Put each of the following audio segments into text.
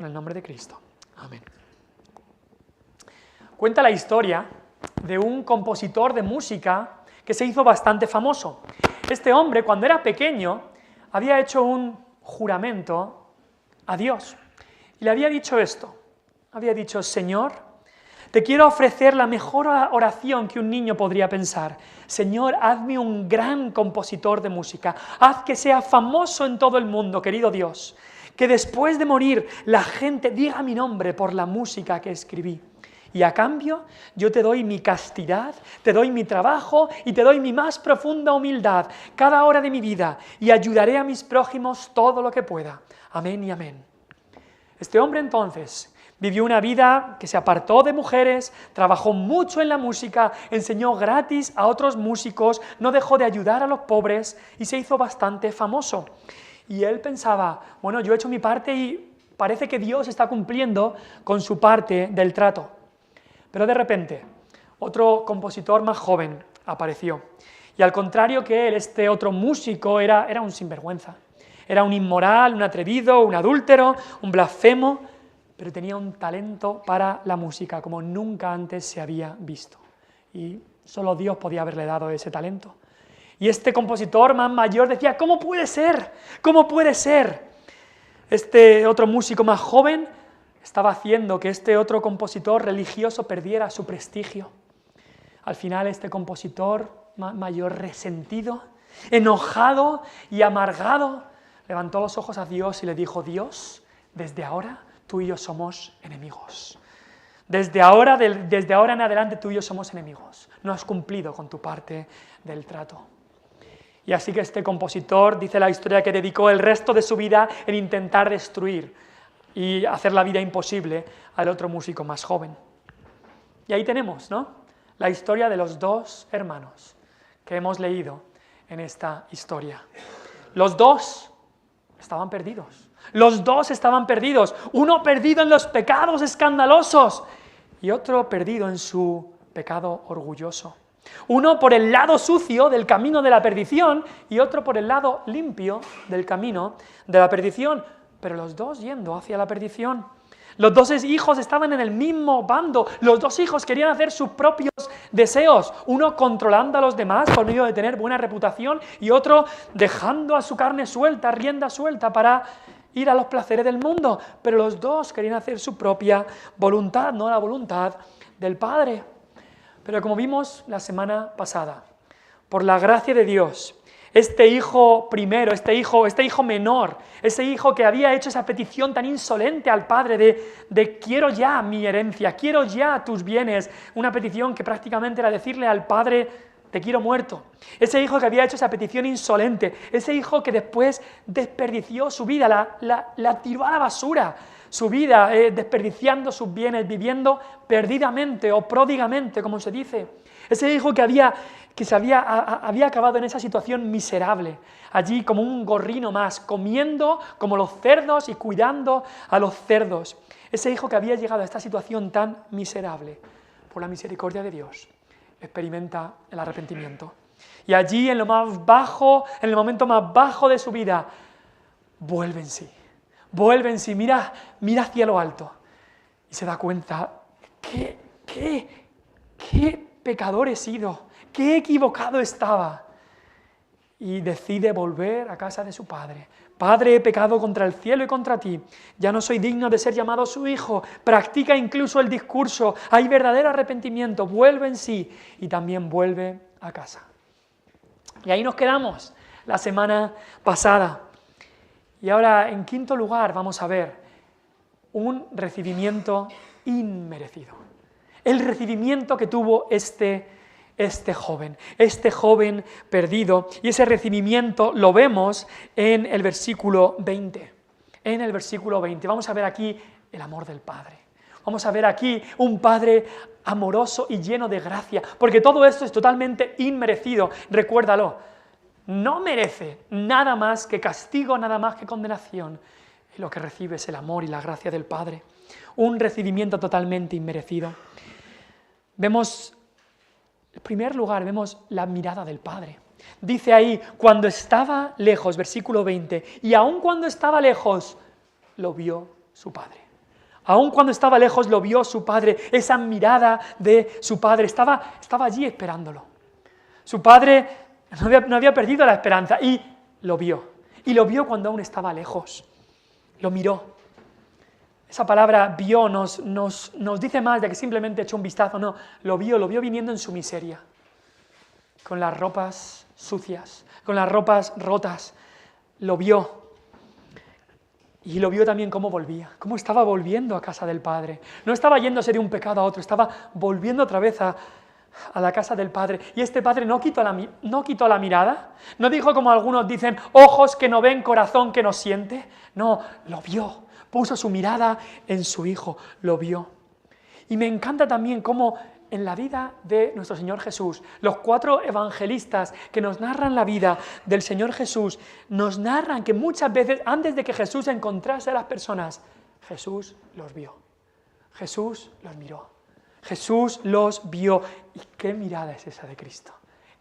En el nombre de Cristo. Amén. Cuenta la historia de un compositor de música que se hizo bastante famoso. Este hombre, cuando era pequeño, había hecho un juramento a Dios. Y le había dicho esto. Había dicho: Señor, te quiero ofrecer la mejor oración que un niño podría pensar. Señor, hazme un gran compositor de música. Haz que sea famoso en todo el mundo, querido Dios. Que después de morir la gente diga mi nombre por la música que escribí. Y a cambio yo te doy mi castidad, te doy mi trabajo y te doy mi más profunda humildad cada hora de mi vida y ayudaré a mis prójimos todo lo que pueda. Amén y amén. Este hombre entonces vivió una vida que se apartó de mujeres, trabajó mucho en la música, enseñó gratis a otros músicos, no dejó de ayudar a los pobres y se hizo bastante famoso. Y él pensaba, bueno, yo he hecho mi parte y parece que Dios está cumpliendo con su parte del trato. Pero de repente, otro compositor más joven apareció. Y al contrario que él, este otro músico era un sinvergüenza. Era un inmoral, un atrevido, un adúltero, un blasfemo, pero tenía un talento para la música como nunca antes se había visto. Y solo Dios podía haberle dado ese talento. Y este compositor más mayor decía, ¿cómo puede ser? ¿Cómo puede ser? Este otro músico más joven estaba haciendo que este otro compositor religioso perdiera su prestigio. Al final este compositor más mayor, resentido, enojado y amargado, levantó los ojos a Dios y le dijo, Dios, desde ahora tú y yo somos enemigos. Desde ahora en adelante tú y yo somos enemigos. No has cumplido con tu parte del trato. Y así que este compositor, dice la historia, que dedicó el resto de su vida en intentar destruir y hacer la vida imposible al otro músico más joven. Y ahí tenemos, ¿no?, la historia de los dos hermanos que hemos leído en esta historia. Los dos estaban perdidos. Los dos estaban perdidos. Uno perdido en los pecados escandalosos y otro perdido en su pecado orgulloso. Uno por el lado sucio del camino de la perdición y otro por el lado limpio del camino de la perdición, pero los dos yendo hacia la perdición. Los dos hijos estaban en el mismo bando, los dos hijos querían hacer sus propios deseos, uno controlando a los demás por medio de tener buena reputación y otro dejando a su carne suelta, rienda suelta para ir a los placeres del mundo, pero los dos querían hacer su propia voluntad, no la voluntad del Padre. Pero como vimos la semana pasada, por la gracia de Dios, este hijo primero, este hijo menor, ese hijo que había hecho esa petición tan insolente al Padre de quiero ya mi herencia, quiero ya tus bienes, una petición que prácticamente era decirle al Padre, te quiero muerto. Ese hijo que había hecho esa petición insolente, ese hijo que después desperdició su vida, la tiró a la basura, su vida, desperdiciando sus bienes, viviendo perdidamente o pródigamente, como se dice. Ese hijo que había acabado en esa situación miserable, allí como un gorrino más, comiendo como los cerdos y cuidando a los cerdos. Ese hijo que había llegado a esta situación tan miserable, por la misericordia de Dios, experimenta el arrepentimiento. Y allí, en lo más bajo, en el momento más bajo de su vida, vuelve en sí, mira hacia lo alto y se da cuenta, ¿qué pecador he sido? ¡Qué equivocado estaba! Y decide volver a casa de su padre. Padre, he pecado contra el cielo y contra ti. Ya no soy digno de ser llamado su hijo. Practica incluso el discurso. Hay verdadero arrepentimiento. Vuelve en sí y también vuelve a casa. Y ahí nos quedamos la semana pasada. Y ahora, en quinto lugar, vamos a ver un recibimiento inmerecido. El recibimiento que tuvo este joven perdido, y ese recibimiento lo vemos en el versículo 20. En el versículo 20 vamos a ver aquí el amor del Padre. Vamos a ver aquí un Padre amoroso y lleno de gracia, porque todo esto es totalmente inmerecido, recuérdalo. No merece nada más que castigo, nada más que condenación. Y lo que recibe es el amor y la gracia del Padre. Un recibimiento totalmente inmerecido. Vemos, en primer lugar, vemos la mirada del Padre. Dice ahí, cuando estaba lejos, versículo 20, y aun cuando estaba lejos, lo vio su Padre. Aun cuando estaba lejos lo vio su padre, esa mirada de su padre, estaba allí esperándolo. Su padre no había perdido la esperanza y lo vio. Y lo vio cuando aún estaba lejos. Lo miró. Esa palabra vio nos dice más de que simplemente echó un vistazo. No, lo vio viniendo en su miseria. Con las ropas sucias, con las ropas rotas. Lo vio. Y lo vio también cómo volvía, cómo estaba volviendo a casa del Padre. No estaba yéndose de un pecado a otro, estaba volviendo otra vez a la casa del Padre. Y este Padre no quitó la mirada, no dijo como algunos dicen, ojos que no ven, corazón que no siente. No, lo vio, puso su mirada en su Hijo, lo vio. Y me encanta también cómo en la vida de nuestro Señor Jesús, los 4 evangelistas que nos narran la vida del Señor Jesús, nos narran que muchas veces antes de que Jesús encontrase a las personas, Jesús los vio, Jesús los miró, Jesús los vio. ¿Y qué mirada es esa de Cristo?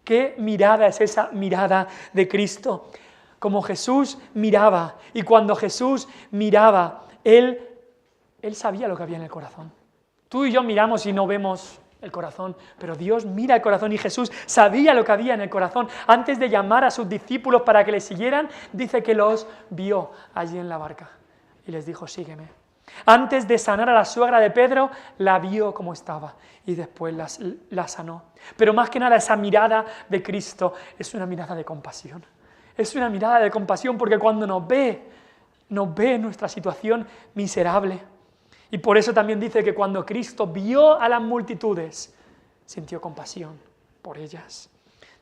¿Qué mirada es esa mirada de Cristo? Como Jesús miraba, y cuando Jesús miraba, Él sabía lo que había en el corazón. Tú y yo miramos y no vemos el corazón, pero Dios mira el corazón y Jesús sabía lo que había en el corazón. Antes de llamar a sus discípulos para que le siguieran, dice que los vio allí en la barca y les dijo, sígueme. Antes de sanar a la suegra de Pedro, la vio como estaba y después la sanó. Pero más que nada esa mirada de Cristo es una mirada de compasión. Es una mirada de compasión porque cuando nos ve en nuestra situación miserable. Y por eso también dice que cuando Cristo vio a las multitudes, sintió compasión por ellas.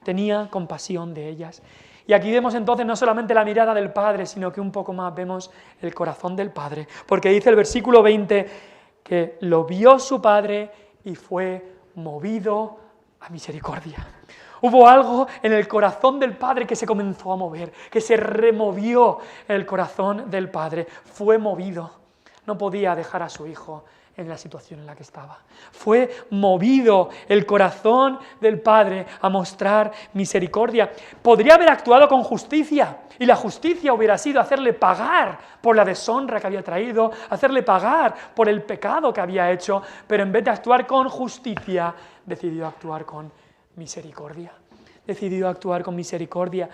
Tenía compasión de ellas. Y aquí vemos entonces no solamente la mirada del Padre, sino que un poco más vemos el corazón del Padre. Porque dice el versículo 20 que lo vio su Padre y fue movido a misericordia. Hubo algo en el corazón del Padre que se comenzó a mover, que se removió el corazón del Padre, fue movido. No podía dejar a su Hijo en la situación en la que estaba. Fue movido el corazón del Padre a mostrar misericordia. Podría haber actuado con justicia, y la justicia hubiera sido hacerle pagar por la deshonra que había traído, hacerle pagar por el pecado que había hecho, pero en vez de actuar con justicia, decidió actuar con misericordia. Decidió actuar con misericordia.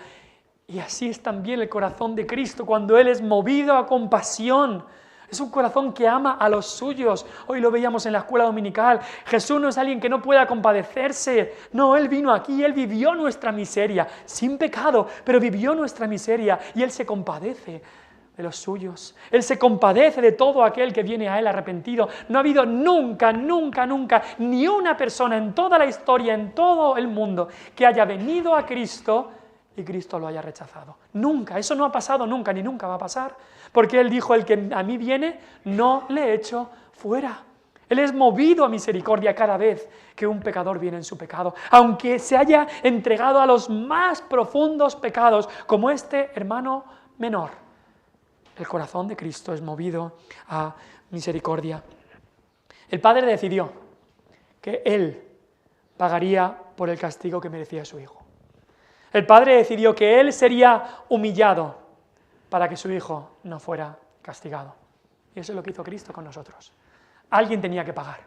Y así es también el corazón de Cristo, cuando Él es movido a compasión. Es un corazón que ama a los suyos. Hoy lo veíamos en la escuela dominical. Jesús no es alguien que no pueda compadecerse. No, Él vino aquí, Él vivió nuestra miseria, sin pecado, pero vivió nuestra miseria y Él se compadece de los suyos. Él se compadece de todo aquel que viene a Él arrepentido. No ha habido nunca ni una persona en toda la historia, en todo el mundo, que haya venido a Cristo y Cristo lo haya rechazado. Nunca, eso no ha pasado nunca, ni nunca va a pasar. Porque Él dijo, el que a mí viene, no le echo fuera. Él es movido a misericordia cada vez que un pecador viene en su pecado, aunque se haya entregado a los más profundos pecados, como este hermano menor. El corazón de Cristo es movido a misericordia. El Padre decidió que Él pagaría por el castigo que merecía su Hijo. El Padre decidió que Él sería humillado para que su Hijo no fuera castigado. Y eso es lo que hizo Cristo con nosotros. Alguien tenía que pagar.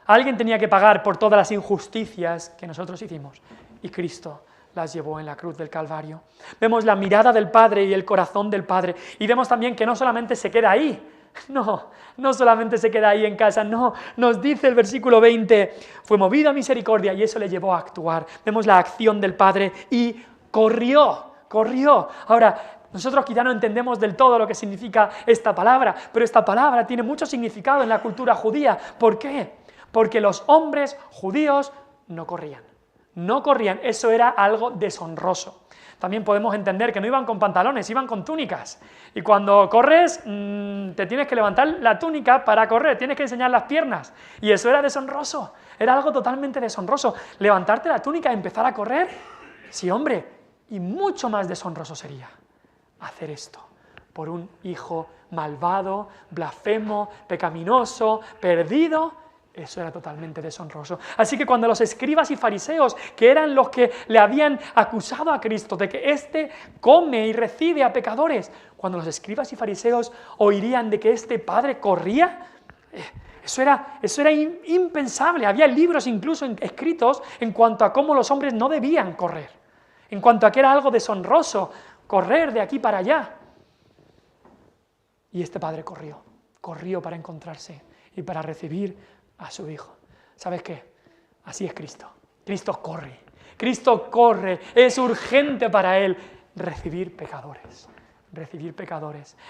Alguien tenía que pagar por todas las injusticias que nosotros hicimos. Y Cristo las llevó en la cruz del Calvario. Vemos la mirada del Padre y el corazón del Padre. Y vemos también que no solamente se queda ahí. No solamente se queda ahí en casa, no. Nos dice el versículo 20, fue movido a misericordia y eso le llevó a actuar. Vemos la acción del Padre y corrió. Ahora, nosotros quizá no entendemos del todo lo que significa esta palabra, pero esta palabra tiene mucho significado en la cultura judía. ¿Por qué? Porque los hombres judíos no corrían. Eso era algo deshonroso. También podemos entender que no iban con pantalones, iban con túnicas. Y cuando corres, te tienes que levantar la túnica para correr, tienes que enseñar las piernas. Y eso era deshonroso, era algo totalmente deshonroso. Levantarte la túnica y empezar a correr, sí, hombre, y mucho más deshonroso sería hacer esto por un hijo malvado, blasfemo, pecaminoso, perdido. Eso era totalmente deshonroso. Así que cuando los escribas y fariseos, que eran los que le habían acusado a Cristo de que éste come y recibe a pecadores, cuando los escribas y fariseos oirían de que este padre corría, Eso era impensable. Había libros incluso escritos en cuanto a cómo los hombres no debían correr, en cuanto a que era algo deshonroso correr de aquí para allá. Y este padre corrió para encontrarse y para recibir a su hijo. ¿Sabes qué? Así es Cristo. Cristo corre, es urgente para él recibir pecadores.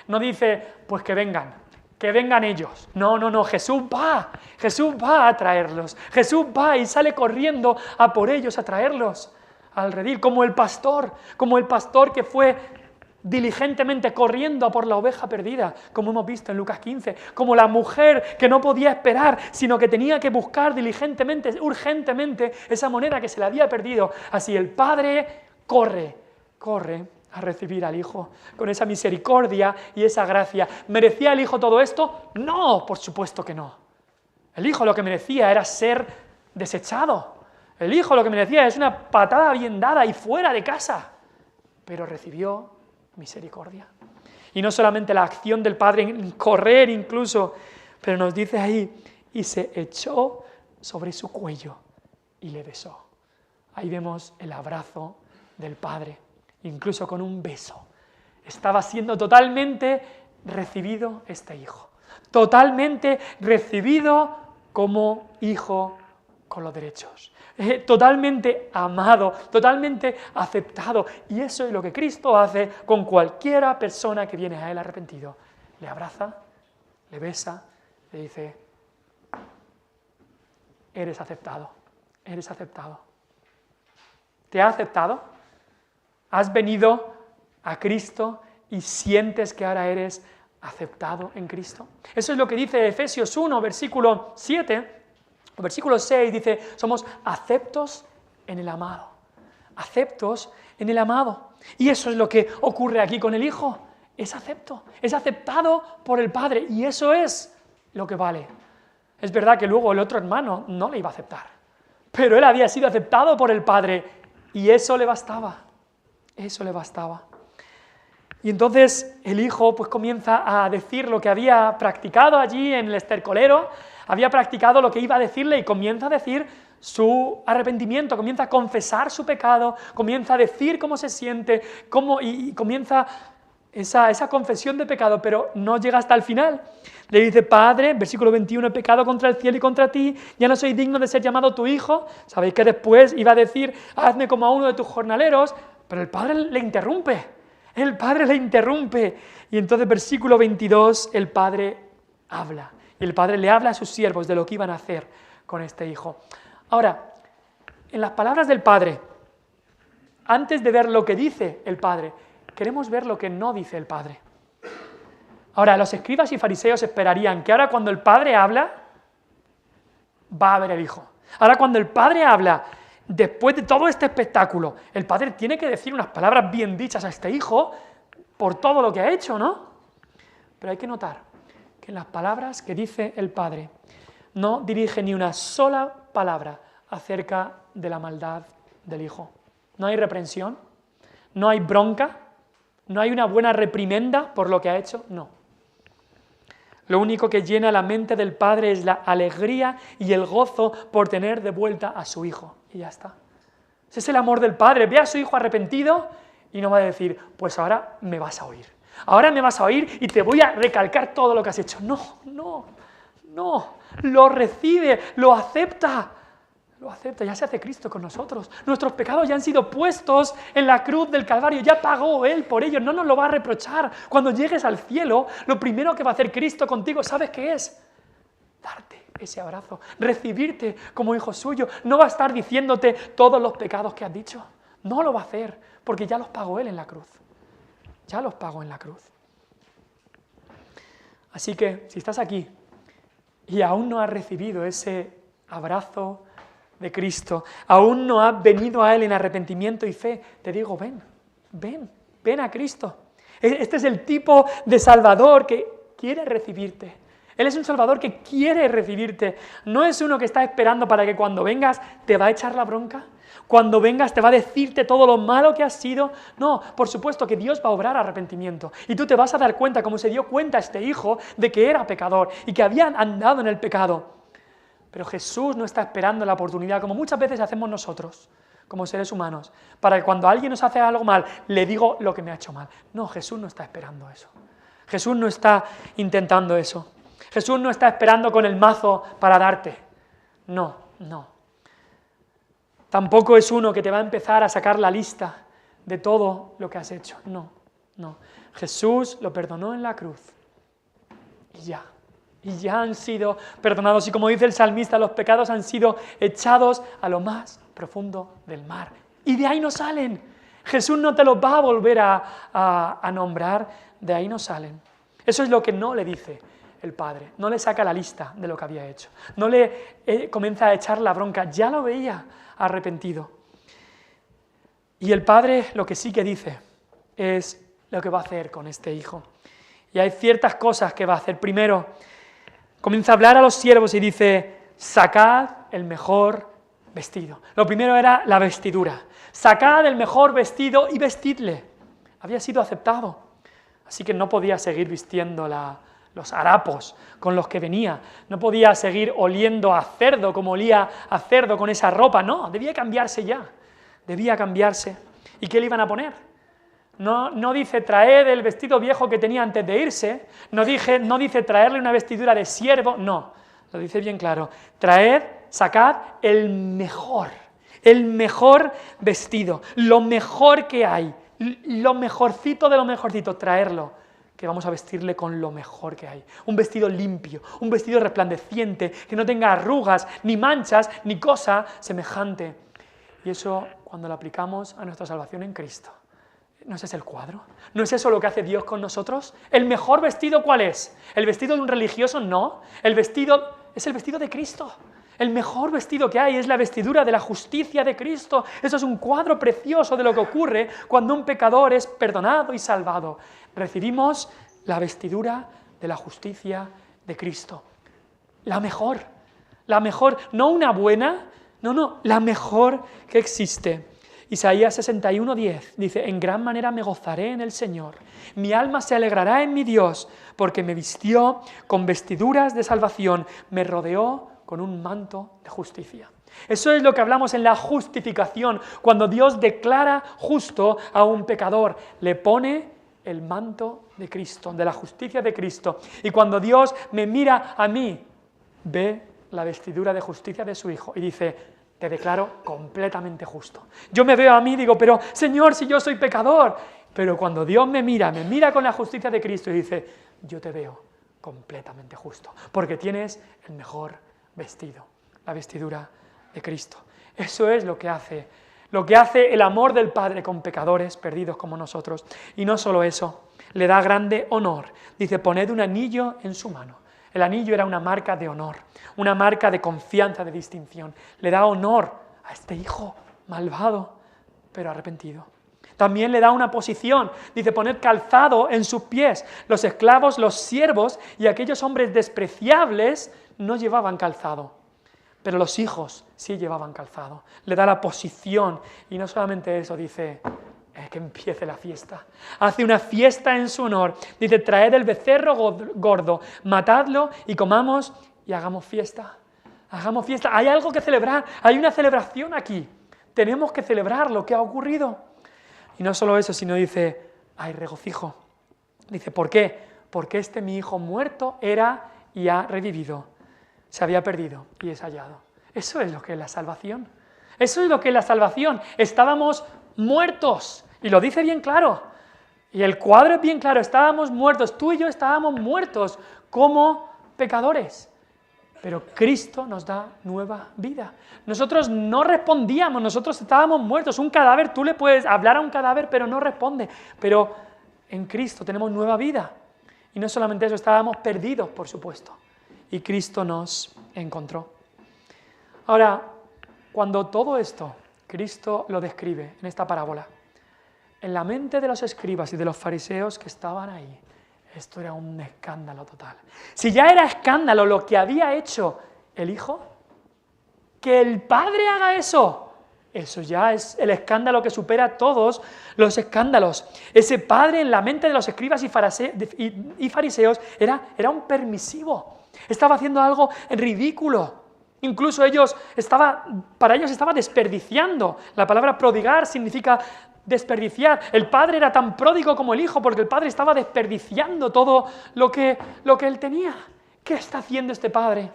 No dice, pues que vengan ellos. No, Jesús va a traerlos. Jesús va y sale corriendo a por ellos, a traerlos al redil, como el pastor que fue diligentemente corriendo a por la oveja perdida, como hemos visto en Lucas 15, como la mujer que no podía esperar, sino que tenía que buscar diligentemente, urgentemente, esa moneda que se le había perdido. Así el Padre corre a recibir al Hijo con esa misericordia y esa gracia. ¿Merecía el Hijo todo esto? No, por supuesto que no. El Hijo lo que merecía era ser desechado. El Hijo lo que merecía es una patada bien dada y fuera de casa. Pero recibió misericordia. Y no solamente la acción del Padre en correr incluso, pero nos dice ahí, y se echó sobre su cuello y le besó. Ahí vemos el abrazo del Padre, incluso con un beso. Estaba siendo totalmente recibido este Hijo, totalmente recibido como Hijo con los derechos, totalmente amado, totalmente aceptado. Y eso es lo que Cristo hace con cualquiera persona que viene a Él arrepentido. Le abraza, le besa, le dice, eres aceptado. ¿Te ha aceptado? ¿Has venido a Cristo y sientes que ahora eres aceptado en Cristo? Eso es lo que dice Efesios 1, versículo 7, o versículo 6, dice, somos aceptos en el amado. Aceptos en el amado. Y eso es lo que ocurre aquí con el Hijo. Es aceptado por el Padre, y eso es lo que vale. Es verdad que luego el otro hermano no le iba a aceptar, pero él había sido aceptado por el Padre, y eso le bastaba. Y entonces el Hijo pues comienza a decir lo que había practicado allí en el estercolero, había practicado lo que iba a decirle y comienza a decir su arrepentimiento, comienza a confesar su pecado, comienza a decir cómo se siente, y comienza esa confesión de pecado, pero no llega hasta el final. Le dice, Padre, versículo 21, he pecado contra el cielo y contra ti, ya no soy digno de ser llamado tu hijo. Sabéis que después iba a decir, hazme como a uno de tus jornaleros, pero el Padre le interrumpe. Y entonces, versículo 22, el Padre habla. Y el Padre le habla a sus siervos de lo que iban a hacer con este Hijo. Ahora, en las palabras del Padre, antes de ver lo que dice el Padre, queremos ver lo que no dice el Padre. Ahora, los escribas y fariseos esperarían que ahora cuando el Padre habla, va a haber el Hijo. Ahora cuando el Padre habla, después de todo este espectáculo, el Padre tiene que decir unas palabras bien dichas a este Hijo por todo lo que ha hecho, ¿no? Pero hay que notar que en las palabras que dice el Padre no dirige ni una sola palabra acerca de la maldad del Hijo. No hay reprensión, no hay bronca, no hay una buena reprimenda por lo que ha hecho, no. Lo único que llena la mente del Padre es la alegría y el gozo por tener de vuelta a su Hijo. Y ya está. Ese es el amor del Padre. Ve a su Hijo arrepentido y no va a decir, pues ahora me vas a oír. Ahora me vas a oír y te voy a recalcar todo lo que has hecho. No. Lo recibe, lo acepta. Ya se hace Cristo con nosotros. Nuestros pecados ya han sido puestos en la cruz del Calvario, ya pagó Él por ellos, no nos lo va a reprochar. Cuando llegues al cielo, lo primero que va a hacer Cristo contigo, ¿sabes qué es? Darte ese abrazo, recibirte como hijo suyo. No va a estar diciéndote todos los pecados que has dicho. No lo va a hacer, porque ya los pagó Él en la cruz. Ya los pagó en la cruz. Así que, si estás aquí y aún no has recibido ese abrazo de Cristo, aún no has venido a Él en arrepentimiento y fe, te digo, ven a Cristo. Este es el tipo de Salvador que quiere recibirte. Él es un Salvador que quiere recibirte. No es uno que está esperando para que cuando vengas te va a echar la bronca. Cuando vengas te va a decirte todo lo malo que has sido. No, por supuesto que Dios va a obrar arrepentimiento. Y tú te vas a dar cuenta, como se dio cuenta este hijo, de que era pecador y que había andado en el pecado. Pero Jesús no está esperando la oportunidad, como muchas veces hacemos nosotros, como seres humanos, para que cuando alguien nos hace algo mal, le digo lo que me ha hecho mal. No, Jesús no está esperando eso. Jesús no está intentando eso. Jesús no está esperando con el mazo para darte. No, no. Tampoco es uno que te va a empezar a sacar la lista de todo lo que has hecho. No, no. Jesús lo perdonó en la cruz. Y ya han sido perdonados. Y como dice el salmista, los pecados han sido echados a lo más profundo del mar. Y de ahí no salen. Jesús no te los va a volver a nombrar, de ahí no salen. Eso es lo que no le dice el Padre. No le saca la lista de lo que había hecho. No le comienza a echar la bronca. Ya lo veía arrepentido. Y el Padre lo que sí que dice es lo que va a hacer con este hijo. Y hay ciertas cosas que va a hacer. Primero, comienza a hablar a los siervos y dice, sacad el mejor vestido. Lo primero era la vestidura. Sacad el mejor vestido y vestidle. Había sido aceptado. Así que no podía seguir vistiendo los harapos con los que venía. No podía seguir oliendo a cerdo como olía a cerdo con esa ropa. No, debía cambiarse ya. Debía cambiarse. ¿Y qué le iban a poner? No dice traed el vestido viejo que tenía antes de irse. No dice traerle una vestidura de siervo. No, lo dice bien claro. Sacad el mejor vestido, lo mejor que hay, lo mejorcito de lo mejorcito, traerlo, que vamos a vestirle con lo mejor que hay. Un vestido limpio, un vestido resplandeciente, que no tenga arrugas, ni manchas, ni cosa semejante. Y eso, cuando lo aplicamos a nuestra salvación en Cristo, ¿no es ese el cuadro? ¿No es eso lo que hace Dios con nosotros? ¿El mejor vestido cuál es? ¿El vestido de un religioso? No. Es el vestido de Cristo. El mejor vestido que hay es la vestidura de la justicia de Cristo. Eso es un cuadro precioso de lo que ocurre cuando un pecador es perdonado y salvado. Recibimos la vestidura de la justicia de Cristo. La mejor, no una buena, no, la mejor que existe. Isaías 61:10 dice, en gran manera me gozaré en el Señor, mi alma se alegrará en mi Dios, porque me vistió con vestiduras de salvación, me rodeó con un manto de justicia. Eso es lo que hablamos en la justificación, cuando Dios declara justo a un pecador, le pone el manto de Cristo, de la justicia de Cristo. Y cuando Dios me mira a mí, ve la vestidura de justicia de su Hijo y dice, te declaro completamente justo. Yo me veo a mí y digo, pero Señor, si yo soy pecador. Pero cuando Dios me mira con la justicia de Cristo y dice, yo te veo completamente justo, porque tienes el mejor vestido, la vestidura de Cristo. Eso es lo que hace el amor del Padre con pecadores perdidos como nosotros. Y no solo eso, le da grande honor. Dice, poned un anillo en su mano. El anillo era una marca de honor, una marca de confianza, de distinción. Le da honor a este hijo malvado, pero arrepentido. También le da una posición, dice, poned calzado en sus pies. Los esclavos, los siervos y aquellos hombres despreciables no llevaban calzado, pero los hijos sí llevaban calzado. Le da la posición y no solamente eso, dice, que empiece la fiesta. Hace una fiesta en su honor. Dice, traed el becerro gordo, matadlo y comamos y hagamos fiesta. Hagamos fiesta. Hay algo que celebrar, hay una celebración aquí. Tenemos que celebrar lo que ha ocurrido. Y no solo eso, sino dice, hay regocijo. Dice, ¿por qué? Porque mi hijo muerto era y ha revivido. Se había perdido y es hallado. Eso es lo que es la salvación. Eso es lo que es la salvación. Estábamos muertos. Y lo dice bien claro. Y el cuadro es bien claro. Estábamos muertos. Tú y yo estábamos muertos como pecadores. Pero Cristo nos da nueva vida. Nosotros no respondíamos. Nosotros estábamos muertos. Un cadáver, tú le puedes hablar a un cadáver, pero no responde. Pero en Cristo tenemos nueva vida. Y no solamente eso, estábamos perdidos, por supuesto. Y Cristo nos encontró. Ahora, cuando todo esto Cristo lo describe en esta parábola, en la mente de los escribas y de los fariseos que estaban ahí, esto era un escándalo total. Si ya era escándalo lo que había hecho el Hijo, que el Padre haga eso, Eso ya es el escándalo que supera todos los escándalos. Ese padre en la mente de los escribas y fariseos era un permisivo. Estaba haciendo algo ridículo. Incluso para ellos estaba desperdiciando. La palabra prodigar significa desperdiciar. El padre era tan pródigo como el hijo, porque el padre estaba desperdiciando todo lo que él tenía. ¿Qué está haciendo este padre?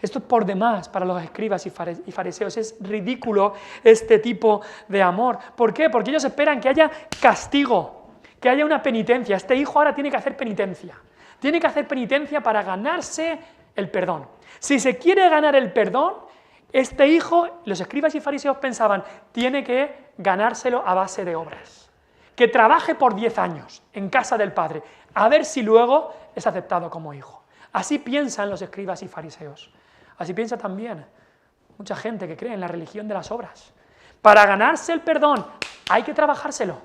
Esto es por demás para los escribas y fariseos. Es ridículo este tipo de amor. ¿Por qué? Porque ellos esperan que haya castigo, que haya una penitencia. Este hijo ahora tiene que hacer penitencia. Tiene que hacer penitencia para ganarse el perdón. Si se quiere ganar el perdón, este hijo, los escribas y fariseos pensaban, tiene que ganárselo a base de obras. Que trabaje por 10 años en casa del padre, a ver si luego es aceptado como hijo. Así piensan los escribas y fariseos. Así piensa también mucha gente que cree en la religión de las obras. Para ganarse el perdón hay que trabajárselo.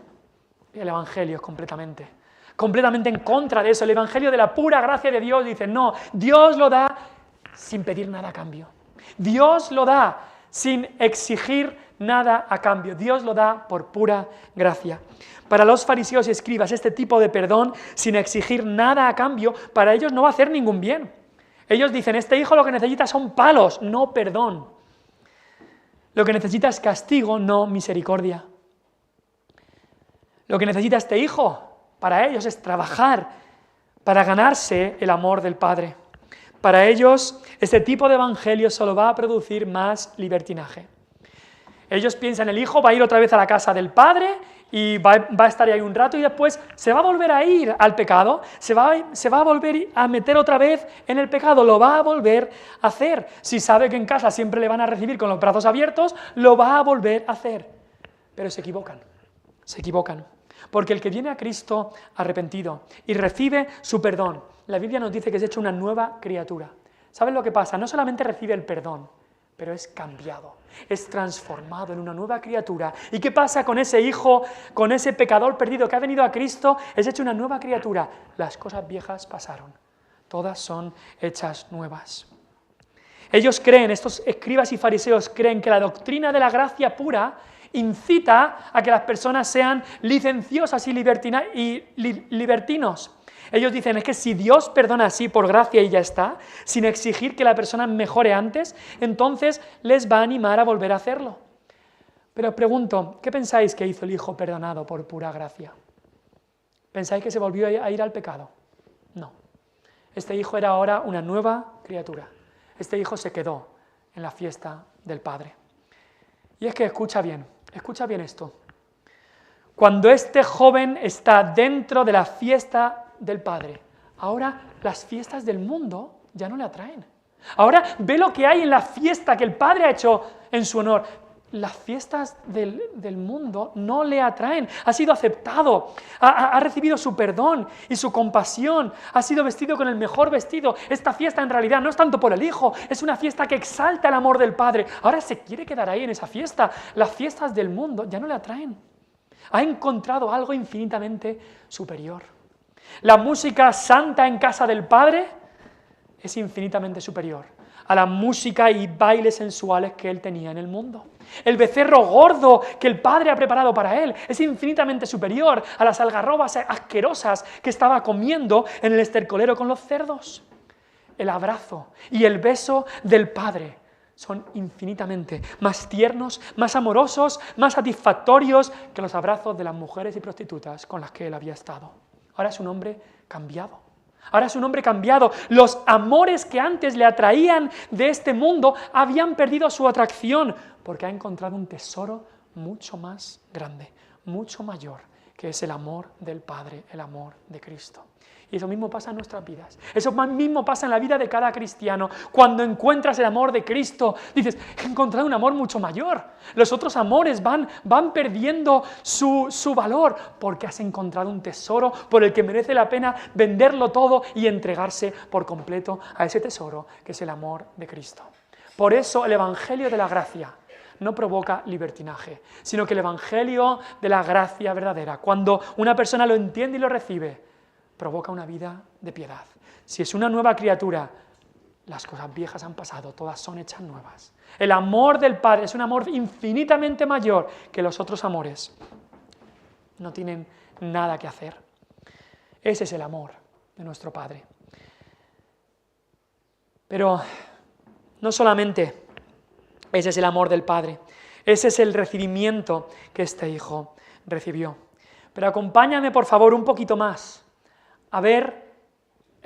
El Evangelio es completamente en contra de eso. El Evangelio de la pura gracia de Dios dice, no, Dios lo da sin pedir nada a cambio. Dios lo da sin exigir nada a cambio. Dios lo da por pura gracia. Para los fariseos y escribas, este tipo de perdón sin exigir nada a cambio, para ellos no va a hacer ningún bien. Ellos dicen, este hijo lo que necesita son palos, no perdón. Lo que necesita es castigo, no misericordia. Lo que necesita este hijo, para ellos, es trabajar para ganarse el amor del Padre. Para ellos, este tipo de evangelio solo va a producir más libertinaje. Ellos piensan, el hijo va a ir otra vez a la casa del padre y va a estar ahí un rato y después se va a volver a ir al pecado, se va a volver a meter otra vez en el pecado, lo va a volver a hacer. Si sabe que en casa siempre le van a recibir con los brazos abiertos, lo va a volver a hacer. Pero se equivocan. Porque el que viene a Cristo arrepentido y recibe su perdón, la Biblia nos dice que es hecho una nueva criatura. ¿Saben lo que pasa? No solamente recibe el perdón, pero es cambiado, es transformado en una nueva criatura. ¿Y qué pasa con ese hijo, con ese pecador perdido que ha venido a Cristo? Es hecho una nueva criatura. Las cosas viejas pasaron, todas son hechas nuevas. Ellos creen, estos escribas y fariseos creen que la doctrina de la gracia pura incita a que las personas sean licenciosas y libertinos. Ellos dicen, es que si Dios perdona así por gracia y ya está, sin exigir que la persona mejore antes, entonces les va a animar a volver a hacerlo. Pero os pregunto, ¿qué pensáis que hizo el hijo perdonado por pura gracia? ¿Pensáis que se volvió a ir al pecado? No. Este hijo era ahora una nueva criatura. Este hijo se quedó en la fiesta del Padre. Y es que escucha bien esto. Cuando este joven está dentro de la fiesta del Padre, ahora las fiestas del mundo ya no le atraen. Ahora ve lo que hay en la fiesta que el Padre ha hecho en su honor. Las fiestas del mundo no le atraen. Ha sido aceptado, ha recibido su perdón y su compasión, ha sido vestido con el mejor vestido. Esta fiesta en realidad no es tanto por el Hijo, es una fiesta que exalta el amor del Padre. Ahora se quiere quedar ahí en esa fiesta. Las fiestas del mundo ya no le atraen. Ha encontrado algo infinitamente superior. La música santa en casa del Padre es infinitamente superior a la música y bailes sensuales que él tenía en el mundo. El becerro gordo que el Padre ha preparado para él es infinitamente superior a las algarrobas asquerosas que estaba comiendo en el estercolero con los cerdos. El abrazo y el beso del Padre son infinitamente más tiernos, más amorosos, más satisfactorios que los abrazos de las mujeres y prostitutas con las que él había estado. Ahora es un hombre cambiado. Ahora es un hombre cambiado. Los amores que antes le atraían de este mundo habían perdido su atracción porque ha encontrado un tesoro mucho más grande, mucho mayor, que es el amor del Padre, el amor de Cristo. Y eso mismo pasa en nuestras vidas. Eso mismo pasa en la vida de cada cristiano. Cuando encuentras el amor de Cristo, dices, he encontrado un amor mucho mayor. Los otros amores van perdiendo su valor porque has encontrado un tesoro por el que merece la pena venderlo todo y entregarse por completo a ese tesoro que es el amor de Cristo. Por eso el Evangelio de la gracia no provoca libertinaje, sino que el Evangelio de la gracia verdadera, cuando una persona lo entiende y lo recibe, provoca una vida de piedad. Si es una nueva criatura, las cosas viejas han pasado, todas son hechas nuevas. El amor del Padre es un amor infinitamente mayor que los otros amores. No tienen nada que hacer. Ese es el amor de nuestro Padre. Pero no solamente ese es el amor del Padre, ese es el recibimiento que este hijo recibió. Pero acompáñame, por favor, un poquito más a ver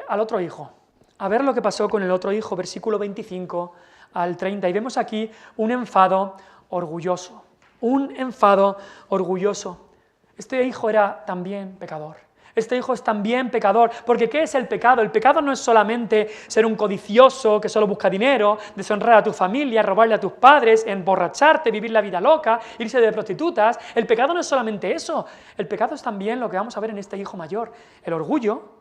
al otro hijo, a ver lo que pasó con el otro hijo, versículo 25 al 30. Y vemos aquí un enfado orgulloso, un enfado orgulloso. Este hijo era también pecador. Este hijo es también pecador, porque ¿qué es el pecado? El pecado no es solamente ser un codicioso que solo busca dinero, deshonrar a tu familia, robarle a tus padres, emborracharte, vivir la vida loca, irse de prostitutas. El pecado no es solamente eso. El pecado es también lo que vamos a ver en este hijo mayor. El orgullo,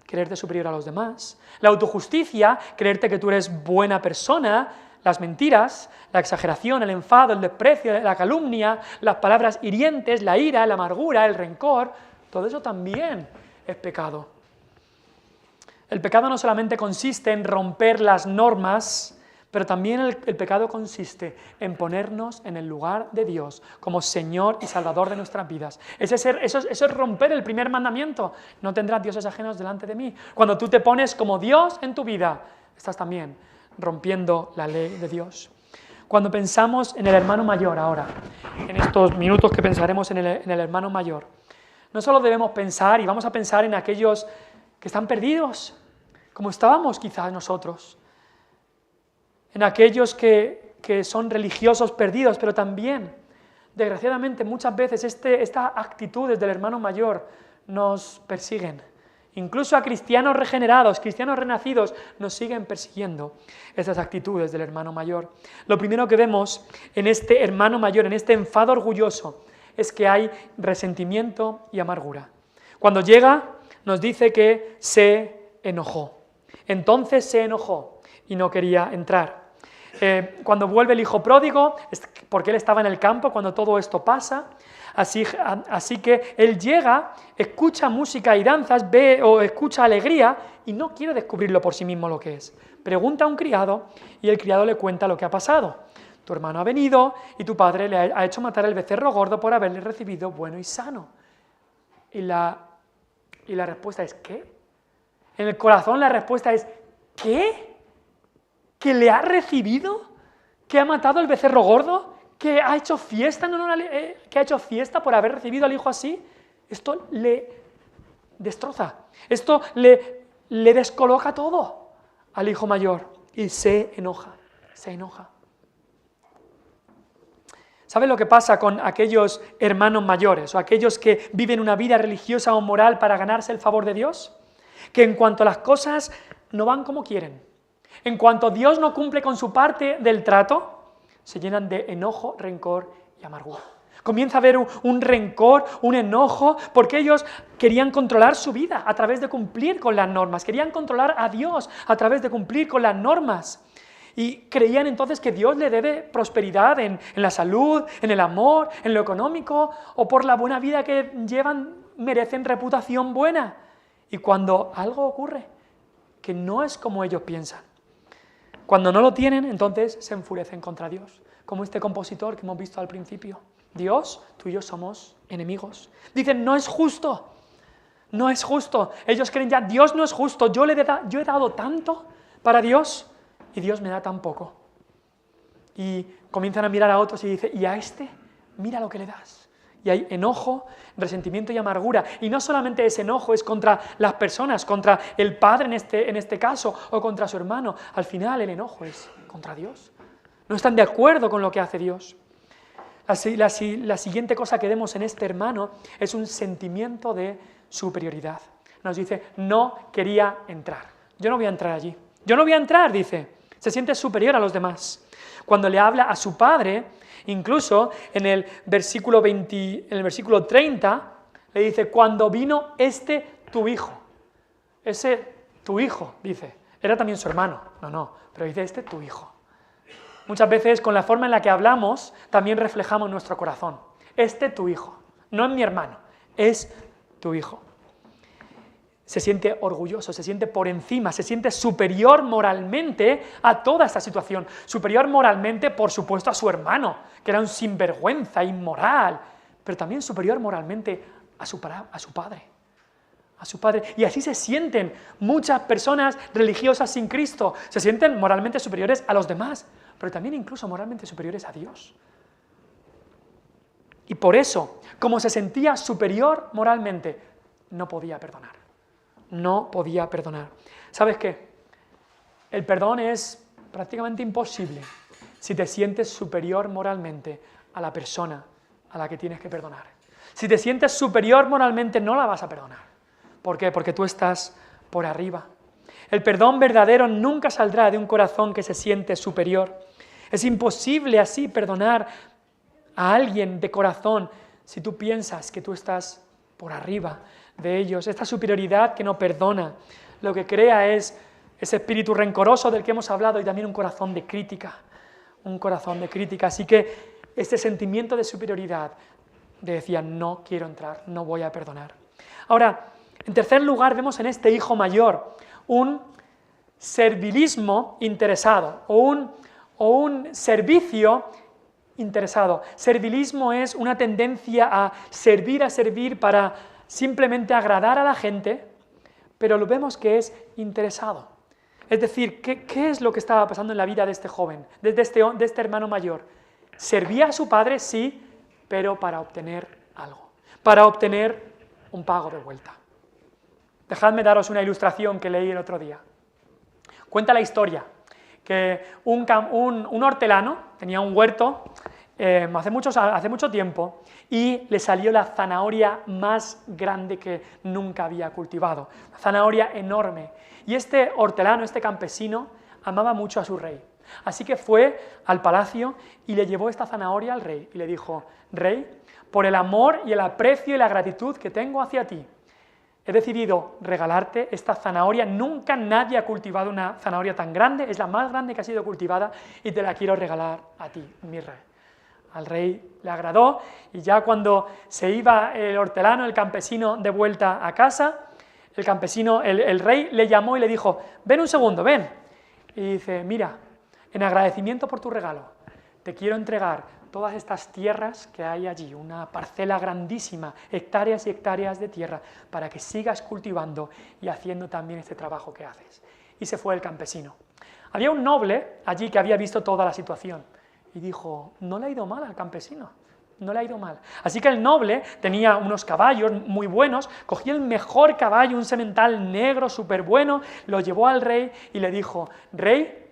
creerte superior a los demás. La autojusticia, creerte que tú eres buena persona. Las mentiras, la exageración, el enfado, el desprecio, la calumnia, las palabras hirientes, la ira, la amargura, el rencor. Todo eso también es pecado. El pecado no solamente consiste en romper las normas, pero también el pecado consiste en ponernos en el lugar de Dios como Señor y Salvador de nuestras vidas. Eso es romper el primer mandamiento. No tendrás dioses ajenos delante de mí. Cuando tú te pones como Dios en tu vida, estás también rompiendo la ley de Dios. Cuando pensamos en el hermano mayor ahora, en estos minutos que pensaremos en el hermano mayor, no solo debemos pensar, y vamos a pensar en aquellos que están perdidos, como estábamos quizás nosotros, en aquellos que son religiosos perdidos, pero también, desgraciadamente, muchas veces estas actitudes del hermano mayor nos persiguen. Incluso a cristianos regenerados, cristianos renacidos, nos siguen persiguiendo estas actitudes del hermano mayor. Lo primero que vemos en este hermano mayor, en este enfado orgulloso, es que hay resentimiento y amargura. Cuando llega, nos dice que se enojó. Entonces se enojó y no quería entrar. Cuando vuelve el hijo pródigo, porque él estaba en el campo cuando todo esto pasa, así que él llega, escucha música y danzas, ve o escucha alegría y no quiere descubrirlo por sí mismo lo que es. Pregunta a un criado y el criado le cuenta lo que ha pasado. Tu hermano ha venido y tu padre le ha hecho matar el becerro gordo por haberle recibido bueno y sano. Y la respuesta es ¿qué? En el corazón la respuesta es ¿qué? ¿Que le ha recibido? ¿Que ha matado el becerro gordo? ¿Que ha hecho fiesta? ¿Que ha hecho fiesta por haber recibido al hijo así? Esto le destroza. Esto le descoloca todo al hijo mayor y se enoja. ¿Sabes lo que pasa con aquellos hermanos mayores o aquellos que viven una vida religiosa o moral para ganarse el favor de Dios? Que en cuanto las cosas no van como quieren, en cuanto Dios no cumple con su parte del trato, se llenan de enojo, rencor y amargura. Comienza a haber un rencor, un enojo, porque ellos querían controlar su vida a través de cumplir con las normas, querían controlar a Dios a través de cumplir con las normas. Y creían entonces que Dios le debe prosperidad en la salud, en el amor, en lo económico, o por la buena vida que llevan merecen reputación buena. Y cuando algo ocurre que no es como ellos piensan, cuando no lo tienen, entonces se enfurecen contra Dios, como este compositor que hemos visto al principio. Dios, tú y yo somos enemigos. Dicen, no es justo, no es justo. Ellos creen ya, Dios no es justo, yo he dado tanto para Dios, y Dios me da tan poco. Y comienzan a mirar a otros y dicen, y a este, mira lo que le das. Y hay enojo, resentimiento y amargura. Y no solamente ese enojo es contra las personas, contra el padre en este caso, o contra su hermano. Al final el enojo es contra Dios. No están de acuerdo con lo que hace Dios. La siguiente cosa que vemos en este hermano es un sentimiento de superioridad. Nos dice, no quería entrar. Yo no voy a entrar allí. Yo no voy a entrar, dice. Se siente superior a los demás. Cuando le habla a su padre, incluso en el versículo 30, le dice, cuando vino tu hijo. Ese tu hijo, dice. Era también su hermano. No, pero dice tu hijo. Muchas veces con la forma en la que hablamos también reflejamos nuestro corazón. Tu hijo. No es mi hermano, es tu hijo. se siente orgulloso, se siente por encima, se siente superior moralmente a toda esta situación. Superior moralmente, por supuesto, a su hermano, que era un sinvergüenza, inmoral, pero también superior moralmente a su padre. A su padre. Y así se sienten muchas personas religiosas sin Cristo. Se sienten moralmente superiores a los demás, pero también incluso moralmente superiores a Dios. Y por eso, como se sentía superior moralmente, no podía perdonar. No podía perdonar. ¿Sabes qué? El perdón es prácticamente imposible si te sientes superior moralmente a la persona a la que tienes que perdonar. Si te sientes superior moralmente, no la vas a perdonar. ¿Por qué? Porque tú estás por arriba. El perdón verdadero nunca saldrá de un corazón que se siente superior. Es imposible así perdonar a alguien de corazón si tú piensas que tú estás por arriba de ellos. Esta superioridad que no perdona, lo que crea es ese espíritu rencoroso del que hemos hablado y también un corazón de crítica. Un corazón de crítica. Así que este sentimiento de superioridad decía, no quiero entrar, no voy a perdonar. Ahora, en tercer lugar, vemos en este hijo mayor un servilismo interesado o un servicio interesado. Servilismo es una tendencia a servir para simplemente agradar a la gente, pero lo vemos que es interesado. Es decir, ¿qué es lo que estaba pasando en la vida de este joven, de este hermano mayor? Servía a su padre, sí, pero para obtener algo, para obtener un pago de vuelta. Dejadme daros una ilustración que leí el otro día. Cuenta la historia que un hortelano tenía un huerto hace mucho tiempo y le salió la zanahoria más grande que nunca había cultivado, una zanahoria enorme. Y este hortelano, este campesino, amaba mucho a su rey. Así que fue al palacio y le llevó esta zanahoria al rey y le dijo, rey, por el amor y el aprecio y la gratitud que tengo hacia ti, he decidido regalarte esta zanahoria. Nunca nadie ha cultivado una zanahoria tan grande, es la más grande que ha sido cultivada y te la quiero regalar a ti, mi rey. Al rey le agradó y ya cuando se iba el hortelano, el campesino, de vuelta a casa, el rey le llamó y le dijo, ven un segundo, ven. Y dice, mira, en agradecimiento por tu regalo, te quiero entregar todas estas tierras que hay allí, una parcela grandísima, hectáreas y hectáreas de tierra, para que sigas cultivando y haciendo también este trabajo que haces. Y se fue el campesino. Había un noble allí que había visto toda la situación y dijo, no le ha ido mal al campesino, no le ha ido mal. Así que el noble tenía unos caballos muy buenos, cogió el mejor caballo, un semental negro súper bueno, lo llevó al rey y le dijo, rey,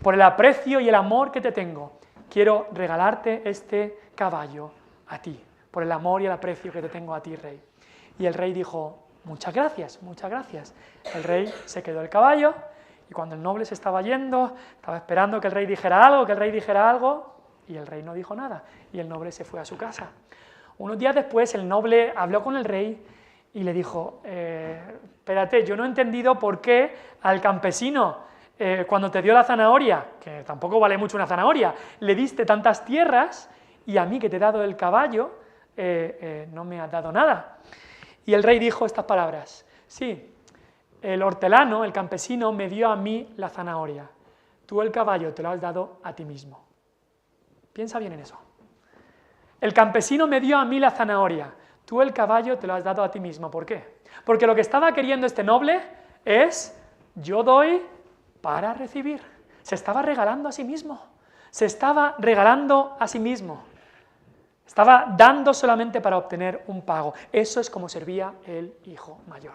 por el aprecio y el amor que te tengo, quiero regalarte este caballo a ti, por el amor y el aprecio que te tengo a ti, rey. Y el rey dijo, muchas gracias, muchas gracias. El rey se quedó el caballo y cuando el noble se estaba yendo, estaba esperando que el rey dijera algo, y el rey no dijo nada, y el noble se fue a su casa. Unos días después el noble habló con el rey y le dijo, espérate, yo no he entendido por qué al campesino, cuando te dio la zanahoria, que tampoco vale mucho una zanahoria, le diste tantas tierras y a mí que te he dado el caballo, no me has dado nada. Y el rey dijo estas palabras, sí, el hortelano, el campesino, me dio a mí la zanahoria, tú el caballo te lo has dado a ti mismo. Piensa bien en eso. El campesino me dio a mí la zanahoria, tú el caballo te lo has dado a ti mismo. ¿Por qué? Porque lo que estaba queriendo este noble es, yo doy para recibir. Se estaba regalando a sí mismo. Se estaba regalando a sí mismo. Estaba dando solamente para obtener un pago. Eso es como servía el hijo mayor.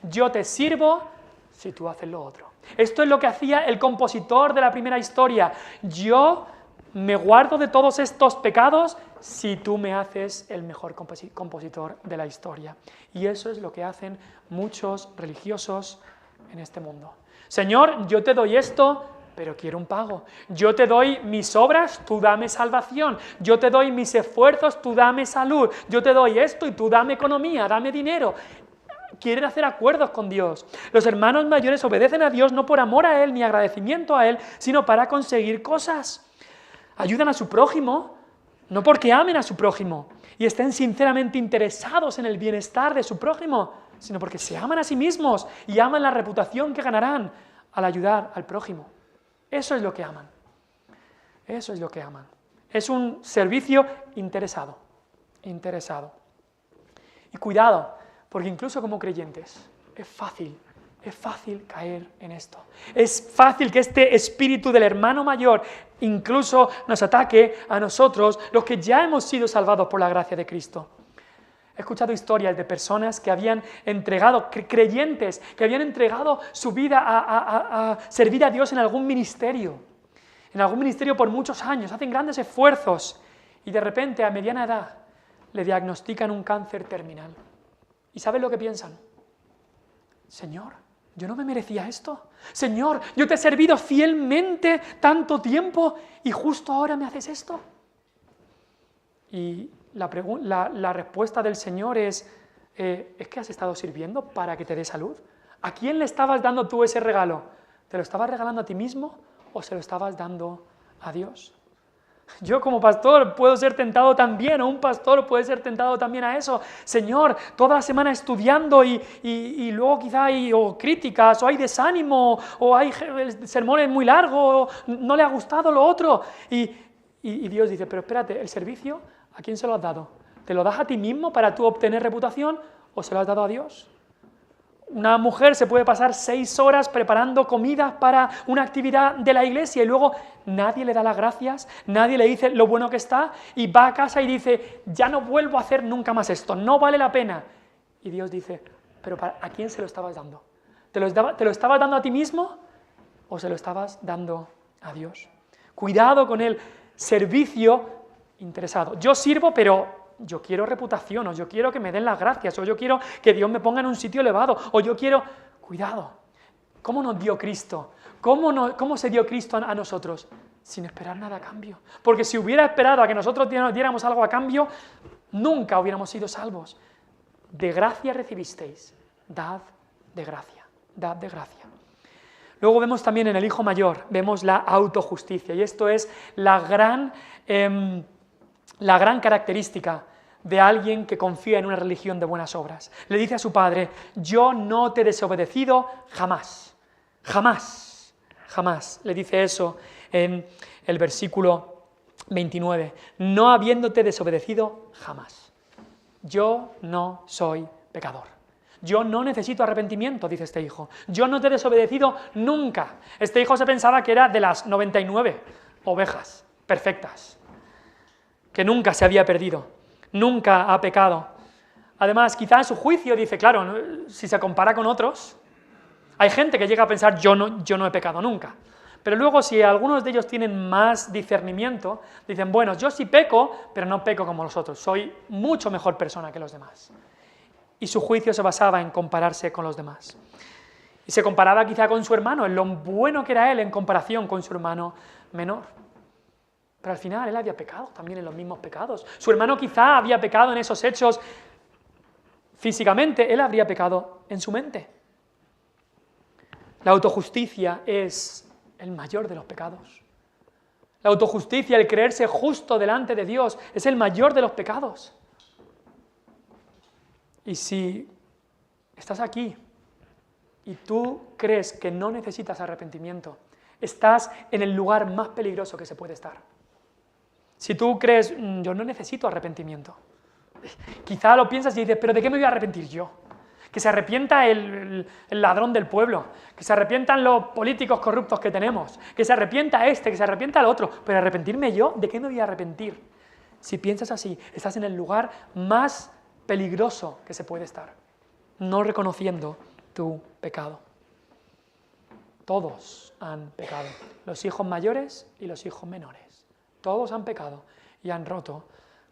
Yo te sirvo si tú haces lo otro. Esto es lo que hacía el compositor de la primera historia. Yo me guardo de todos estos pecados si tú me haces el mejor compositor de la historia. Y eso es lo que hacen muchos religiosos en este mundo. Señor, yo te doy esto, pero quiero un pago. Yo te doy mis obras, tú dame salvación. Yo te doy mis esfuerzos, tú dame salud. Yo te doy esto y tú dame economía, dame dinero. Quieren hacer acuerdos con Dios. Los hermanos mayores obedecen a Dios no por amor a Él ni agradecimiento a Él, sino para conseguir cosas. Ayudan a su prójimo, no porque amen a su prójimo y estén sinceramente interesados en el bienestar de su prójimo, sino porque se aman a sí mismos y aman la reputación que ganarán al ayudar al prójimo. Eso es lo que aman. Eso es lo que aman. Es un servicio interesado. Interesado. Y cuidado, porque incluso como creyentes es fácil caer en esto. Es fácil que este espíritu del hermano mayor incluso nos ataque a nosotros, los que ya hemos sido salvados por la gracia de Cristo. He escuchado historias de personas que habían entregado, creyentes, que habían entregado su vida a servir a Dios en algún ministerio por muchos años, hacen grandes esfuerzos y de repente a mediana edad le diagnostican un cáncer terminal. ¿Y saben lo que piensan? Señor, yo no me merecía esto. Señor, yo te he servido fielmente tanto tiempo y justo ahora me haces esto. Y la respuesta del Señor es que has estado sirviendo para que te dé salud. ¿A quién le estabas dando tú ese regalo? ¿Te lo estabas regalando a ti mismo o se lo estabas dando a Dios? Yo como pastor puedo ser tentado también, o un pastor puede ser tentado también a eso. Señor, toda la semana estudiando y luego quizá hay o críticas, o hay desánimo, o hay sermones muy largos, no le ha gustado lo otro. Y Dios dice, pero espérate, el servicio, ¿a quién se lo has dado? ¿Te lo das a ti mismo para tú obtener reputación o se lo has dado a Dios? Una mujer se puede pasar 6 horas preparando comidas para una actividad de la iglesia y luego nadie le da las gracias, nadie le dice lo bueno que está y va a casa y dice, ya no vuelvo a hacer nunca más esto, no vale la pena. Y Dios dice, pero ¿a quién se lo estabas dando? ¿Te lo estabas dando a ti mismo o se lo estabas dando a Dios? Cuidado con el servicio interesado. Yo sirvo, pero yo quiero reputación, o yo quiero que me den las gracias, o yo quiero que Dios me ponga en un sitio elevado, o yo quiero... Cuidado, ¿cómo nos dio Cristo? ¿Cómo se dio Cristo a nosotros? Sin esperar nada a cambio. Porque si hubiera esperado a que nosotros diéramos algo a cambio, nunca hubiéramos sido salvos. De gracia recibisteis, dad de gracia, dad de gracia. Luego vemos también en el hijo mayor, vemos la autojusticia, y esto es la gran característica de alguien que confía en una religión de buenas obras. Le dice a su padre, yo no te he desobedecido jamás, jamás, jamás. Le dice eso en el versículo 29, no habiéndote desobedecido jamás. Yo no soy pecador. Yo no necesito arrepentimiento, dice este hijo. Yo no te he desobedecido nunca. Este hijo se pensaba que era de las 99 ovejas perfectas, que nunca se había perdido, nunca ha pecado. Además, quizá en su juicio dice, claro, si se compara con otros, hay gente que llega a pensar, yo no he pecado nunca. Pero luego, si algunos de ellos tienen más discernimiento, dicen, bueno, yo sí peco, pero no peco como los otros, soy mucho mejor persona que los demás. Y su juicio se basaba en compararse con los demás. Y se comparaba quizá con su hermano, en lo bueno que era él en comparación con su hermano menor. Pero al final él había pecado también en los mismos pecados. Su hermano quizá había pecado en esos hechos físicamente, él habría pecado en su mente. La autojusticia es el mayor de los pecados. La autojusticia, el creerse justo delante de Dios, es el mayor de los pecados. Y si estás aquí y tú crees que no necesitas arrepentimiento, estás en el lugar más peligroso que se puede estar. Si tú crees, yo no necesito arrepentimiento, quizá lo piensas y dices, pero ¿de qué me voy a arrepentir yo? Que se arrepienta el ladrón del pueblo, que se arrepientan los políticos corruptos que tenemos, que se arrepienta este, que se arrepienta el otro, pero arrepentirme yo, ¿de qué me voy a arrepentir? Si piensas así, estás en el lugar más peligroso que se puede estar, no reconociendo tu pecado. Todos han pecado, los hijos mayores y los hijos menores. Todos han pecado y han roto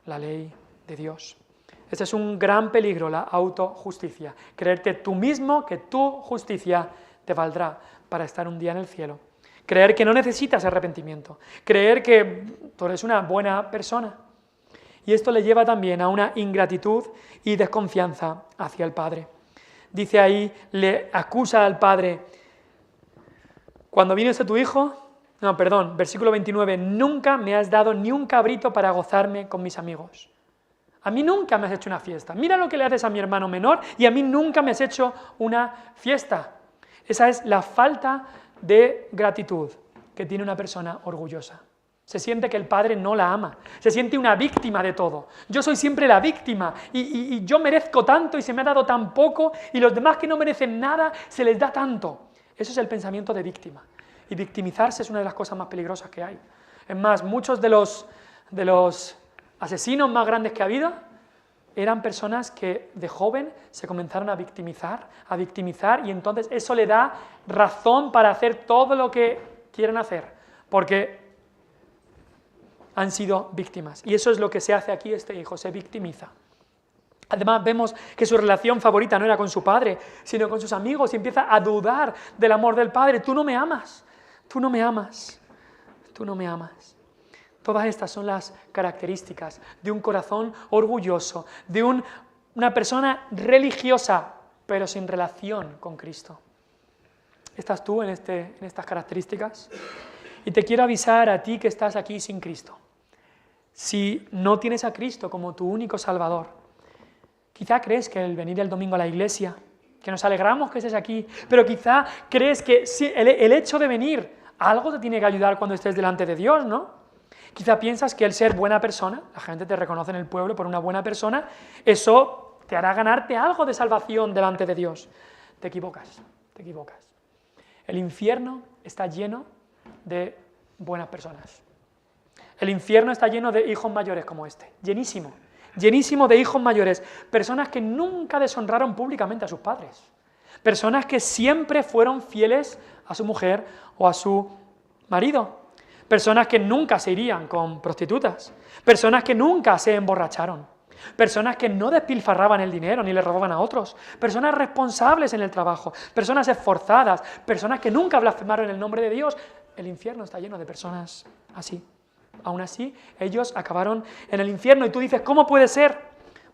la ley de Dios. Este es un gran peligro, la autojusticia. Creerte tú mismo que tu justicia te valdrá para estar un día en el cielo. Creer que no necesitas arrepentimiento. Creer que tú eres una buena persona. Y esto le lleva también a una ingratitud y desconfianza hacia el Padre. Dice ahí, le acusa al Padre, cuando vino tu hijo, versículo 29, nunca me has dado ni un cabrito para gozarme con mis amigos. A mí nunca me has hecho una fiesta. Mira lo que le haces a mi hermano menor y a mí nunca me has hecho una fiesta. Esa es la falta de gratitud que tiene una persona orgullosa. Se siente que el padre no la ama, se siente una víctima de todo. Yo soy siempre la víctima y yo merezco tanto y se me ha dado tan poco y los demás que no merecen nada se les da tanto. Eso es el pensamiento de víctima. Y victimizarse es una de las cosas más peligrosas que hay. Es más, muchos de los asesinos más grandes que ha habido eran personas que de joven se comenzaron a victimizar y entonces eso le da razón para hacer todo lo que quieren hacer, porque han sido víctimas. Y eso es lo que se hace aquí este hijo, se victimiza. Además vemos que su relación favorita no era con su padre, sino con sus amigos y empieza a dudar del amor del padre. Tú no me amas, tú no me amas, tú no me amas. Todas estas son las características de un corazón orgulloso, de una persona religiosa, pero sin relación con Cristo. ¿Estás tú en estas características? Y te quiero avisar a ti que estás aquí sin Cristo. Si no tienes a Cristo como tu único Salvador, quizá crees que el venir el domingo a la iglesia, que nos alegramos que estés aquí, pero quizá crees que el hecho de venir, algo te tiene que ayudar cuando estés delante de Dios, ¿no? Quizá piensas que el ser buena persona, la gente te reconoce en el pueblo por una buena persona, eso te hará ganarte algo de salvación delante de Dios. Te equivocas, te equivocas. El infierno está lleno de buenas personas. El infierno está lleno de hijos mayores como este, llenísimo, llenísimo de hijos mayores, personas que nunca deshonraron públicamente a sus padres, personas que siempre fueron fieles a su mujer o a su marido, personas que nunca se irían con prostitutas, personas que nunca se emborracharon, personas que no despilfarraban el dinero ni le robaban a otros, personas responsables en el trabajo, personas esforzadas, personas que nunca blasfemaron el nombre de Dios. El infierno está lleno de personas así. Aún así, ellos acabaron en el infierno y tú dices, ¿cómo puede ser?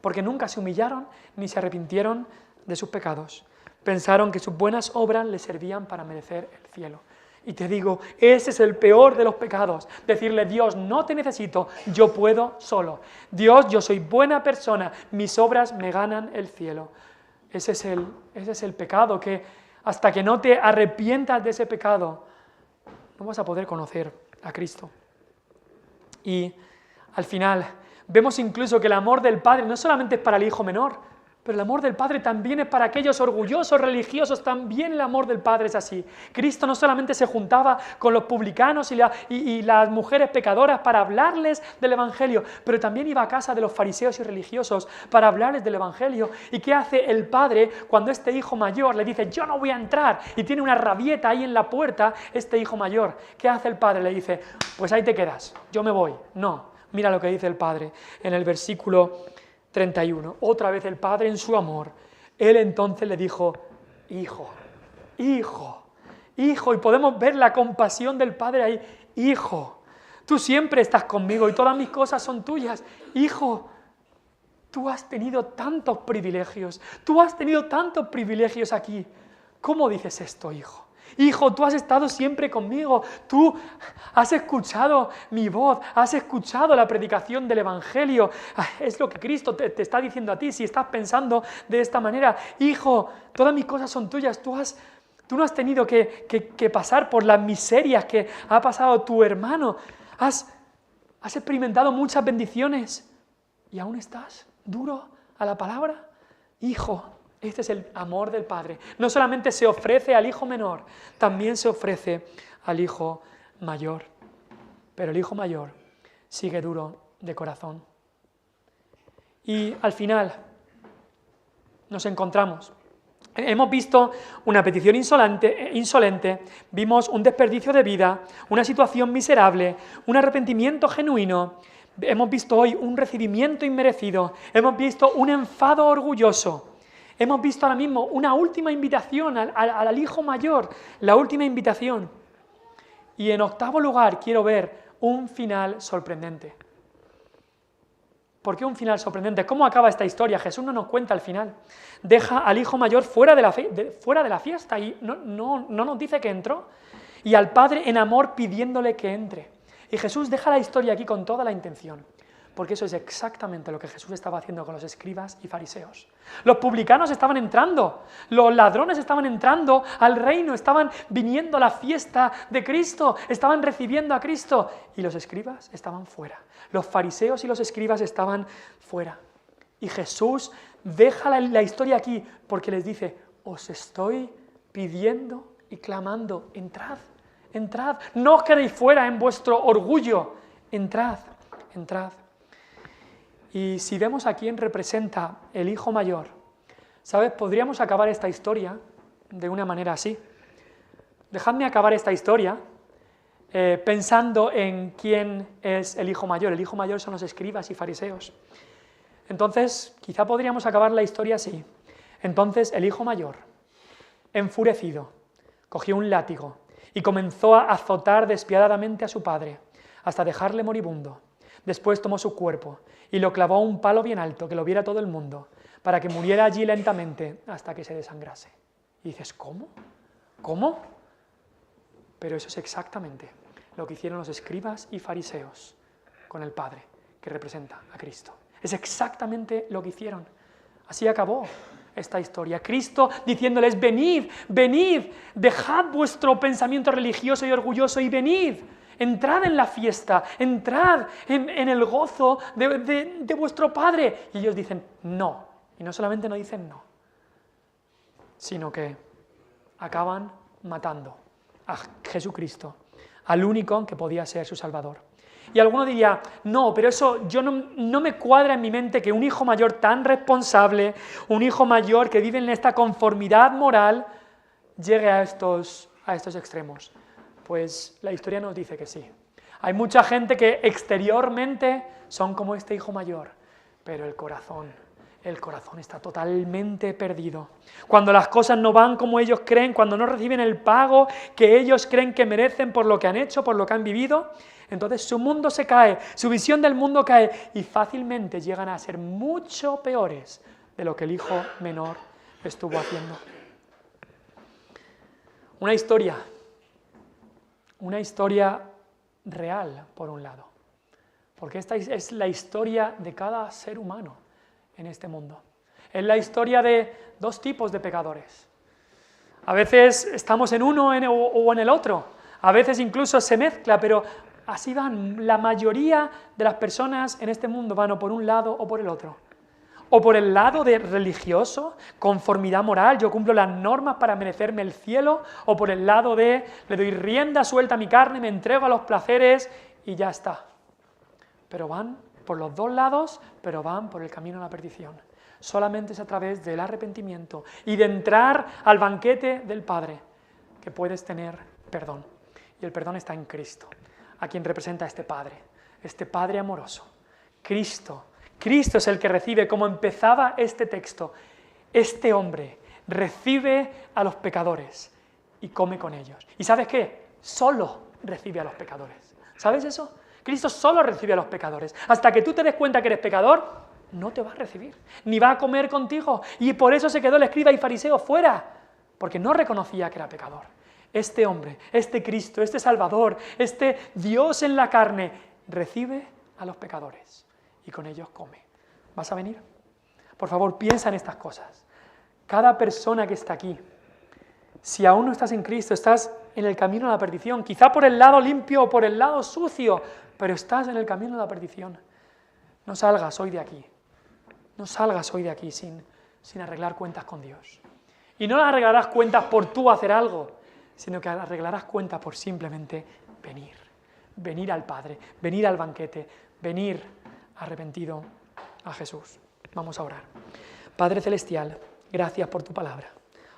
Porque nunca se humillaron ni se arrepintieron de sus pecados. Pensaron que sus buenas obras les servían para merecer el cielo. Y te digo, ese es el peor de los pecados. Decirle, Dios, no te necesito, yo puedo solo. Dios, yo soy buena persona, mis obras me ganan el cielo. Ese es el pecado que hasta que no te arrepientas de ese pecado, no vas a poder conocer a Cristo. Y al final vemos incluso que el amor del Padre no solamente es para el hijo menor, pero el amor del Padre también es para aquellos orgullosos religiosos, también el amor del Padre es así. Cristo no solamente se juntaba con los publicanos y las mujeres pecadoras para hablarles del Evangelio, pero también iba a casa de los fariseos y religiosos para hablarles del Evangelio. ¿Y qué hace el Padre cuando este hijo mayor le dice, yo no voy a entrar? Y tiene una rabieta ahí en la puerta, este hijo mayor. ¿Qué hace el Padre? Le dice, pues ahí te quedas, yo me voy. No, mira lo que dice el Padre en el versículo 31. Otra vez el Padre en su amor, Él entonces le dijo, hijo, hijo, hijo, y podemos ver la compasión del Padre ahí, hijo, tú siempre estás conmigo y todas mis cosas son tuyas, hijo, tú has tenido tantos privilegios aquí, ¿cómo dices esto, hijo? Hijo, tú has estado siempre conmigo, tú has escuchado mi voz, has escuchado la predicación del Evangelio. Es lo que Cristo te está diciendo a ti, si estás pensando de esta manera. Hijo, todas mis cosas son tuyas, tú no has tenido que pasar por las miserias que ha pasado tu hermano. Has experimentado muchas bendiciones y aún estás duro a la palabra. Hijo, este es el amor del Padre. No solamente se ofrece al hijo menor, también se ofrece al hijo mayor. Pero el hijo mayor sigue duro de corazón. Y al final nos encontramos. Hemos visto una petición insolente, vimos un desperdicio de vida, una situación miserable, un arrepentimiento genuino. Hemos visto hoy un recibimiento inmerecido, hemos visto un enfado orgulloso. Hemos visto ahora mismo una última invitación al hijo mayor, la última invitación. Y en octavo lugar quiero ver un final sorprendente. ¿Por qué un final sorprendente? ¿Cómo acaba esta historia? Jesús no nos cuenta el final. Deja al hijo mayor fuera de la fiesta y no nos dice que entró. Y al padre en amor pidiéndole que entre. Y Jesús deja la historia aquí con toda la intención. Porque eso es exactamente lo que Jesús estaba haciendo con los escribas y fariseos. Los publicanos estaban entrando, los ladrones estaban entrando al reino, estaban viniendo a la fiesta de Cristo, estaban recibiendo a Cristo, y los escribas estaban fuera. Los fariseos y los escribas estaban fuera. Y Jesús deja la historia aquí porque les dice: os estoy pidiendo y clamando, entrad, entrad, no os quedéis fuera en vuestro orgullo, entrad, entrad. Y si vemos a quién representa el hijo mayor, ¿sabes? Podríamos acabar esta historia de una manera así. Dejadme acabar esta historia pensando en quién es el hijo mayor. El hijo mayor son los escribas y fariseos. Entonces, quizá podríamos acabar la historia así. Entonces el hijo mayor, enfurecido, cogió un látigo y comenzó a azotar despiadadamente a su padre, hasta dejarle moribundo. Después tomó su cuerpo y lo clavó a un palo bien alto, que lo viera todo el mundo, para que muriera allí lentamente hasta que se desangrase. Y dices, ¿cómo? ¿Cómo? Pero eso es exactamente lo que hicieron los escribas y fariseos con el Padre, que representa a Cristo. Es exactamente lo que hicieron. Así acabó esta historia. Cristo diciéndoles: venid, venid, dejad vuestro pensamiento religioso y orgulloso y venid. Entrad en la fiesta, entrad en el gozo de vuestro Padre. Y ellos dicen no. Y no solamente no dicen no, sino que acaban matando a Jesucristo, al único que podía ser su Salvador. Y alguno diría, no, pero eso yo no me cuadra en mi mente que un hijo mayor tan responsable, un hijo mayor que vive en esta conformidad moral, llegue a estos extremos. Pues la historia nos dice que sí. Hay mucha gente que exteriormente son como este hijo mayor, pero el corazón está totalmente perdido. Cuando las cosas no van como ellos creen, cuando no reciben el pago que ellos creen que merecen por lo que han hecho, por lo que han vivido, entonces su mundo se cae, su visión del mundo cae y fácilmente llegan a ser mucho peores de lo que el hijo menor estuvo haciendo. Una historia real, por un lado, porque esta es la historia de cada ser humano en este mundo. Es la historia de dos tipos de pecadores. A veces estamos en uno o en el otro, a veces incluso se mezcla, pero así van. La mayoría de las personas en este mundo van o por un lado o por el otro. O por el lado de religioso, conformidad moral, yo cumplo las normas para merecerme el cielo, o por el lado de le doy rienda suelta a mi carne, me entrego a los placeres y ya está. Pero van por los dos lados, pero van por el camino a la perdición. Solamente es a través del arrepentimiento y de entrar al banquete del Padre que puedes tener perdón. Y el perdón está en Cristo, a quien representa este Padre amoroso. Cristo es el que recibe, como empezaba este texto, este hombre recibe a los pecadores y come con ellos. ¿Y sabes qué? Solo recibe a los pecadores. ¿Sabes eso? Cristo solo recibe a los pecadores. Hasta que tú te des cuenta que eres pecador, no te va a recibir, ni va a comer contigo. Y por eso se quedó el escriba y fariseo fuera, porque no reconocía que era pecador. Este hombre, este Cristo, este Salvador, este Dios en la carne, recibe a los pecadores y con ellos come. ¿Vas a venir? Por favor, piensa en estas cosas. Cada persona que está aquí, si aún no estás en Cristo, estás en el camino a la perdición, quizá por el lado limpio o por el lado sucio, pero estás en el camino a la perdición. No salgas hoy de aquí. No salgas hoy de aquí sin arreglar cuentas con Dios. Y no arreglarás cuentas por tú hacer algo, sino que arreglarás cuentas por simplemente venir. Venir al Padre, venir al banquete, venir arrepentido a Jesús. Vamos a orar. Padre Celestial, gracias por tu palabra.